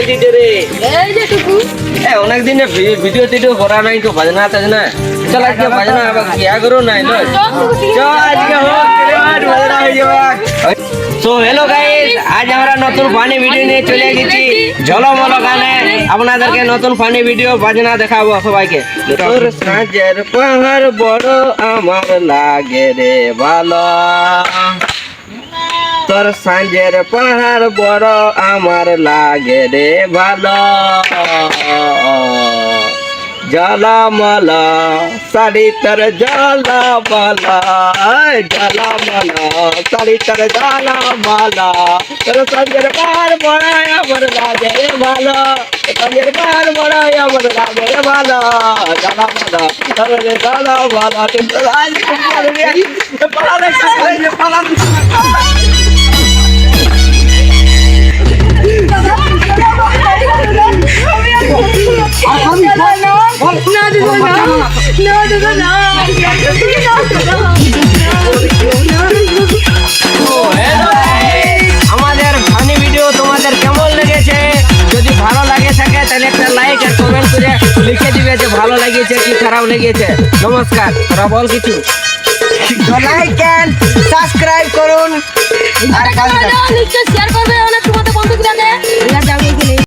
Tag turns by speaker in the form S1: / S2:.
S1: Editor রে
S2: এই যে টুকু
S1: অনেক দিনে ভিডিও করা নাই তো বাজনা তাজনা চল আজকে বাজনা আবার কিয়া করো নাই লো চল আজকে হোক বাজনা হয়ে যাবে। সো হ্যালো গাইস, আজ আমরা নতুন ফানি ভিডিও নিয়ে চলে গেছি ঝলমল গানে। আপনাদেরকে নতুন ফানি ভিডিও বাজনা দেখাবো সবাইকে। তোর সাজের পাহাড় বড় আমার লাগে রে ভালো, তোর সাজের পাহাড় বড় আমার লাগে রে ভালো, জলামলা শাড়ি তোর জলামলা, জলামলা শাড়ি তোর জলামলা, তোর সাজের পাহাড় বড় আমার লাগে রে ভালো, সাজের পাহাড় বড় আমার লাগে রে ভালো, জলামলা তোর জলামলা তোর আজ পালা আমাদের ফানি ভিডিও তোমাদের কেমন লেগেছে? যদি ভালো লাগে থাকে তাহলে একটা লাইক আর কমেন্ট করে লিখে দিবে যে ভালো লেগেছে কি খারাপ লেগেছে। নমস্কার, তোরা বল কিছু।
S3: লাইক এন্ড সাবস্ক্রাইব করুন আর
S2: নিশ্চয় শেয়ার করবে অনেক তোমাদের বন্ধুদের